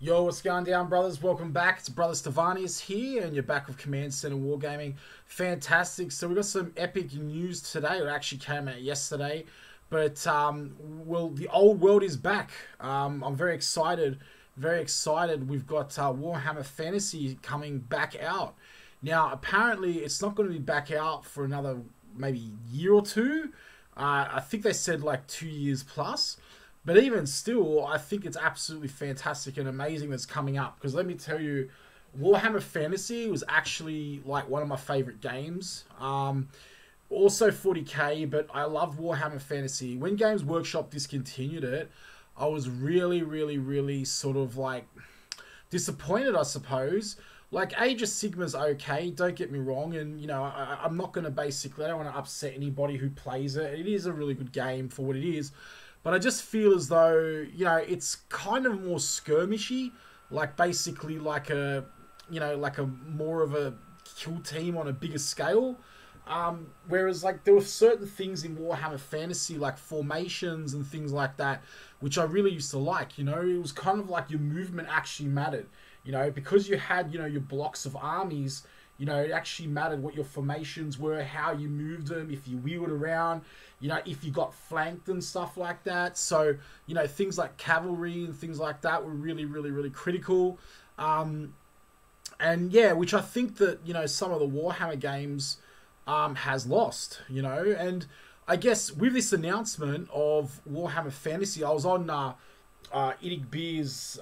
Yo, what's going down, brothers? Welcome back. It's Brother Stevanius here, and you're back with Command Center Wargaming. Fantastic. So we got some epic news today. It actually came out yesterday, but well, the old world is back. I'm very excited. Very excited. We've got Warhammer Fantasy coming back out. Now, apparently, it's not going to be back out for another maybe year or two. I think they said like 2 years plus. But even still, I think it's absolutely fantastic and amazing that's coming up. Because let me tell you, Warhammer Fantasy was actually like one of my favorite games. Also 40k, but I love Warhammer Fantasy. When Games Workshop discontinued it, I was really sort of like disappointed, I suppose. Like, Age of Sigmar's okay, don't get me wrong. And, you know, I'm not going to basically, I don't want to upset anybody who plays it. It is a really good game for what it is. But I just feel as though, you know, it's kind of more skirmishy, like basically like a, you know, like a more of a kill team on a bigger scale. Whereas like there were certain things in Warhammer Fantasy, like formations and things like that, which I really used to like, you know. It was kind of like your movement actually mattered, you know, because you had, you know, your blocks of armies. You know, it actually mattered what your formations were, how you moved them, if you wheeled around, you know, if you got flanked and stuff like that. So, you know, things like cavalry and things like that were really critical. And yeah, which I think that, you know, some of the Warhammer games has lost, you know. And I guess with this announcement of Warhammer Fantasy, I was on Idig Beer's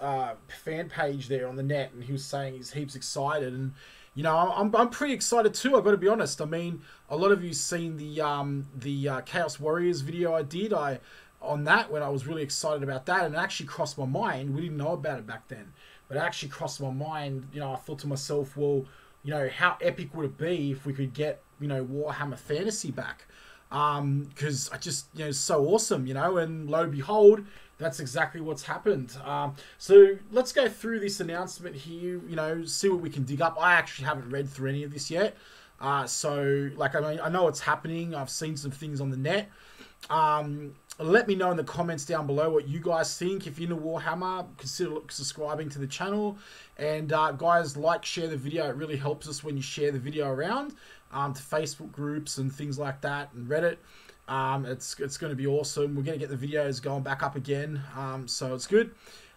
fan page there on the net, and he was saying he's heaps excited. And you know, I'm pretty excited too, I've got to be honest. I mean, a lot of you seen the Chaos Warriors video I did on that, when I was really excited about that, and it actually crossed my mind. We didn't know about it back then, but it actually crossed my mind. You know, I thought to myself, well, you know, how epic would it be if we could get, you know, Warhammer Fantasy back? Because I just, you know, it's so awesome, you know, and lo and behold, that's exactly what's happened. So let's go through this announcement here, you know, see what we can dig up. I actually haven't read through any of this yet. So, like, I mean, I know it's happening. I've seen some things on the net. Let me know in the comments down below what you guys think. If you're into Warhammer, consider subscribing to the channel. And guys, like, share the video. It really helps us when you share the video around to Facebook groups and things like that, and Reddit. It's going to be awesome. We're going to get the videos going back up again, so it's good.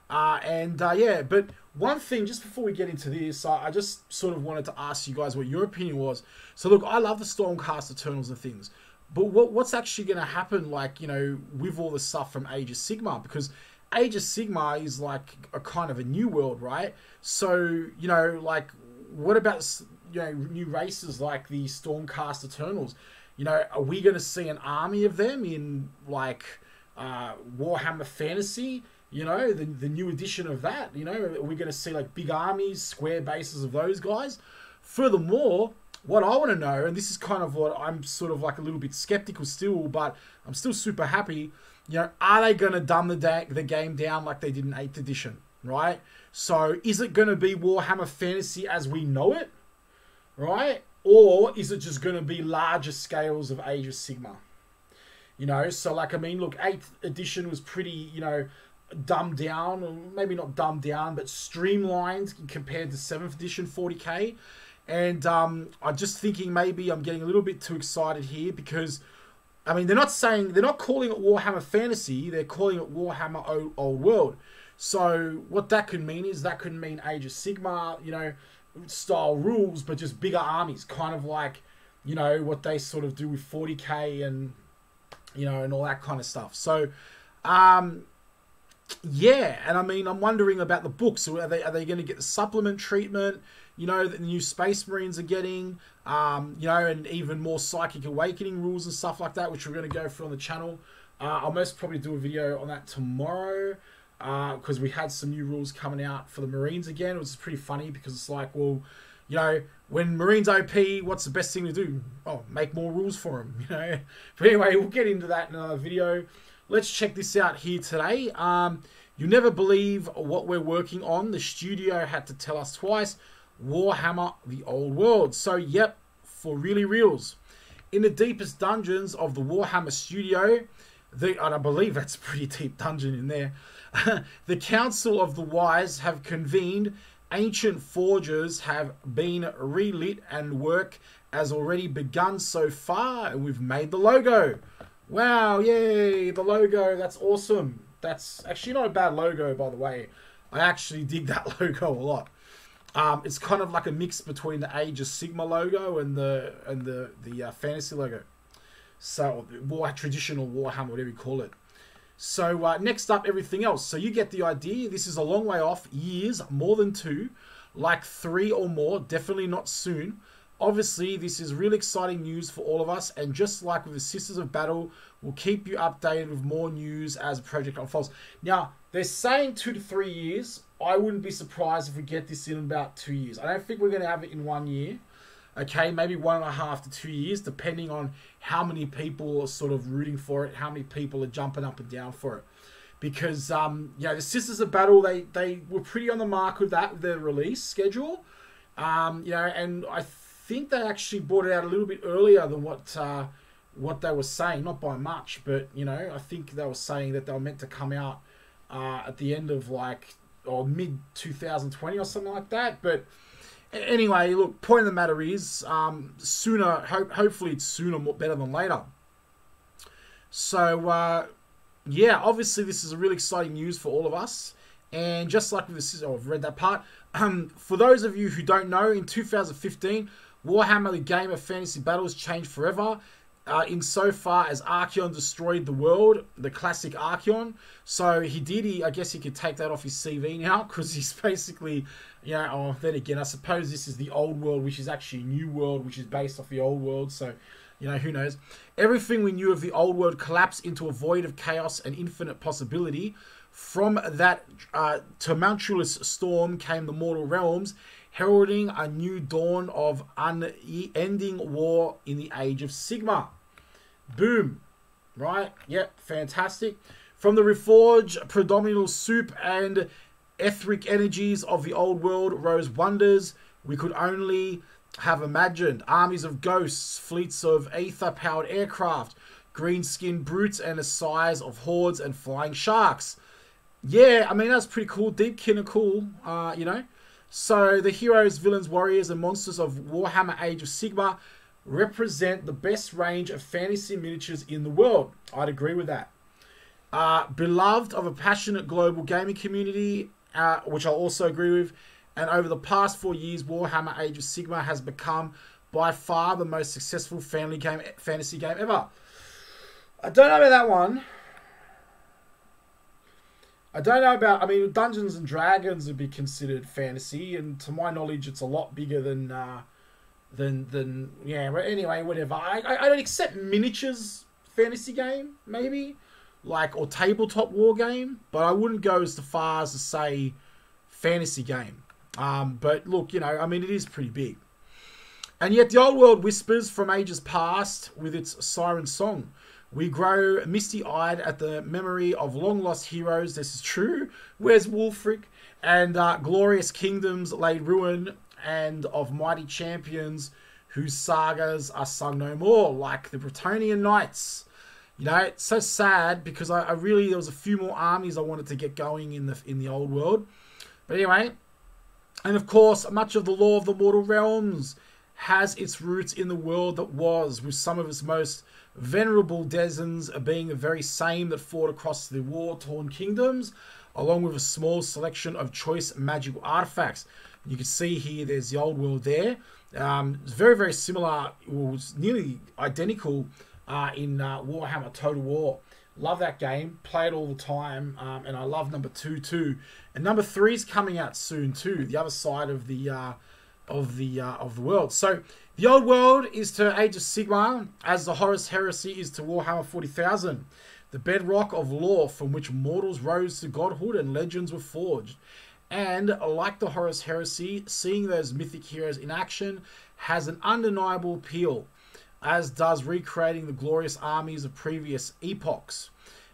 Yeah, but one thing, just before we get into this, I just sort of wanted to ask you guys what your opinion was. So look, I love the Stormcast Eternals and things, but what's actually going to happen, like, you know, with all the stuff from Age of Sigmar? Because Age of Sigmar is like a kind of a new world, right? So, you know, like, what about, you know, new races like the Stormcast Eternals? You know, are we going to see an army of them in, like, Warhammer Fantasy? You know, the new edition of that? You know, are we going to see, like, big armies, square bases of those guys? Furthermore, what I want to know, and this is kind of what I'm sort of, like, a little bit skeptical still, but I'm still super happy, you know, are they going to dumb the game down like they did in 8th edition, right? So, is it going to be Warhammer Fantasy as we know it, right? Or is it just going to be larger scales of Age of Sigmar? You know, so like, I mean, look, 8th edition was pretty, you know, dumbed down, or maybe not dumbed down, but streamlined compared to 7th edition 40k. And I'm just thinking maybe I'm getting a little bit too excited here, because, I mean, they're not calling it Warhammer Fantasy, they're calling it Warhammer Old World. So what that could mean is that could mean Age of Sigmar, you know, style rules, but just bigger armies, kind of like, you know, what they sort of do with 40k and, you know, and all that kind of stuff. So yeah, and I mean, I'm wondering about the books. So are they going to get the supplement treatment, you know, that the new Space Marines are getting, you know, and even more Psychic Awakening rules and stuff like that, which we're going to go through on the channel. I'll most probably do a video on that tomorrow, because we had some new rules coming out for the Marines again. It was pretty funny, because it's like, well, you know, when Marines OP, what's the best thing to do? Oh, make more rules for them, you know. But anyway, we'll get into that in another video. Let's check this out here today. You'll never believe what we're working on. The studio had to tell us twice. Warhammer the Old World. So, yep, for really reals. In the deepest dungeons of the Warhammer studio, and I believe that's a pretty deep dungeon in there, The Council of the Wise have convened. Ancient forges have been relit and work has already begun so far, and we've made the logo. Wow, yay, the logo, that's awesome. That's actually not a bad logo, by the way. I actually dig that logo a lot. It's kind of like a mix between the Age of Sigma logo and the fantasy logo. So, traditional Warhammer, whatever you call it. So, next up, everything else. So, you get the idea. This is a long way off. Years, more than 2. Like 3 or more. Definitely not soon. Obviously, this is really exciting news for all of us. And just like with the Sisters of Battle, we'll keep you updated with more news as the project unfolds. Now, they're saying 2 to 3 years. I wouldn't be surprised if we get this in about 2 years. I don't think we're going to have it in 1 year. Okay, maybe 1.5 to 2 years, depending on how many people are sort of rooting for it, how many people are jumping up and down for it. Because, the Sisters of Battle, they were pretty on the mark with that, with their release schedule. And I think they actually brought it out a little bit earlier than what they were saying. Not by much, but, I think they were saying that they were meant to come out at the end of, mid-2020 or something like that. But anyway, look, point of the matter is, sooner, hopefully it's sooner, better than later. So, obviously this is a really exciting news for all of us. And just like with this, I've read that part. For those of you who don't know, in 2015, Warhammer, the game of fantasy battles, changed forever. Insofar as Archeon destroyed the world, the classic Archeon. So I guess he could take that off his CV now, because he's basically, then again, I suppose this is the old world, which is actually a new world, which is based off the old world. So, who knows? Everything we knew of the old world collapsed into a void of chaos and infinite possibility. From that tumultuous storm came the mortal realms, heralding a new dawn of unending war in the Age of Sigma. Boom. Right? Yep, fantastic. From the reforged predominant soup and etheric energies of the old world rose wonders we could only have imagined. Armies of ghosts, fleets of ether-powered aircraft, green-skinned brutes, and the size of hordes and flying sharks. Yeah, I mean, that's pretty cool. Deepkin are cool, So the heroes, villains, warriors, and monsters of Warhammer Age of Sigma represent the best range of fantasy miniatures in the world. I'd agree with that. Beloved of a passionate global gaming community, which I'll also agree with. And over the past 4 years, Warhammer Age of Sigma has become by far the most successful fantasy game ever. I don't know about that one. I don't know about, Dungeons and Dragons would be considered fantasy, and to my knowledge, it's a lot bigger than but anyway, whatever. I don't accept miniatures fantasy game, maybe, or tabletop war game, but I wouldn't go as far as to say fantasy game. But look, it is pretty big. And yet the old world whispers from ages past with its siren song. We grow misty-eyed at the memory of long-lost heroes. This is true. Where's Wulfric? And glorious kingdoms laid ruin, and of mighty champions whose sagas are sung no more, like the Bretonnian Knights. It's so sad, because I really, there was a few more armies I wanted to get going in the old world. But anyway, and of course, much of the lore of the mortal realms has its roots in the world that was, with some of its most venerable denizens being the very same that fought across the war-torn kingdoms, along with a small selection of choice magical artifacts. You can see here, there's the old world there. It's very, very similar, was nearly identical in Warhammer Total War. Love that game, play it all the time, and I love number 2 too. And number 3 is coming out soon too, the other side of the world. So the old world is to Age of Sigma as the Horus Heresy is to Warhammer 40,000, the bedrock of lore from which mortals rose to godhood and legends were forged. And like the Horus Heresy, seeing those mythic heroes in action has an undeniable appeal, as does recreating the glorious armies of previous epochs.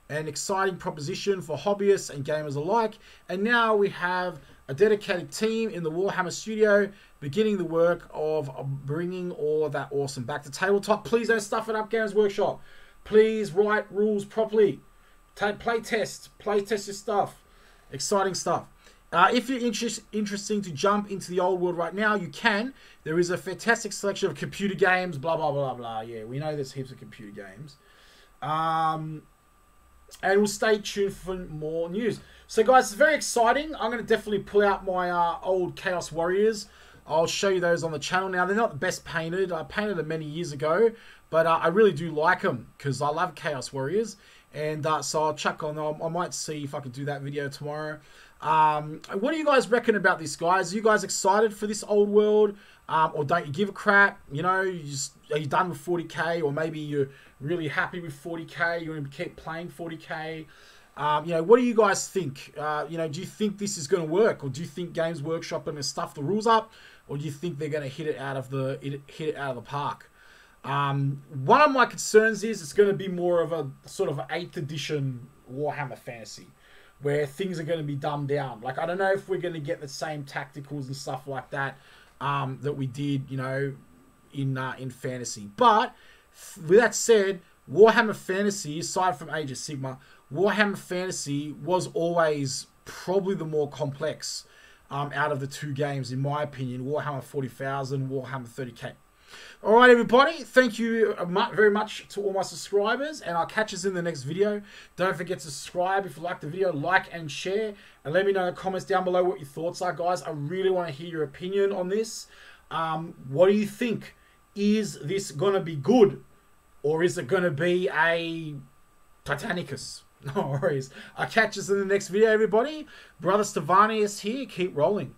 An exciting proposition for hobbyists and gamers alike. And now we have a dedicated team in the Warhammer studio beginning the work of bringing all of that awesome back to tabletop. Please don't stuff it up, Games Workshop. Please write rules properly. Play test your stuff. exciting stuff. If you're interesting to jump into the old world right now, you can. There is a fantastic selection of computer games, blah, blah, blah, blah. Yeah, we know there's heaps of computer games. And we'll stay tuned for more news. So, guys, it's very exciting. I'm going to definitely pull out my old Chaos Warriors. I'll show you those on the channel. Now, they're not the best painted. I painted them many years ago, but I really do like them because I love Chaos Warriors. And so I'll chuck on them. I might see if I can do that video tomorrow. What do you guys reckon about this, guys? Are you guys excited for this old world? Or don't you give a crap? You know, are you done with 40k? Or maybe you're really happy with 40k. You're going to keep playing 40k. You know, what do you guys think? You know, do you think this is going to work? Or do you think Games Workshop are going to stuff the rules up? Or do you think they're going to hit it out of the park? One of my concerns is it's going to be more of a sort of 8th edition Warhammer Fantasy, where things are going to be dumbed down. Like, I don't know if we're going to get the same tacticals and stuff like that that we did, you know, in Fantasy. But with that said, Warhammer Fantasy, aside from Age of Sigmar, Warhammer Fantasy was always probably the more complex out of the two games, in my opinion. Warhammer 40,000, Warhammer 30k. All right, everybody. Thank you very much to all my subscribers, and I'll catch us in the next video. Don't forget to subscribe if you like the video, like and share, and let me know in the comments down below what your thoughts are, guys. I really want to hear your opinion on this. What do you think? Is this going to be good, or is it going to be a Titanicus? No worries. I'll catch us in the next video, everybody. Brother Stavanius here. Keep rolling.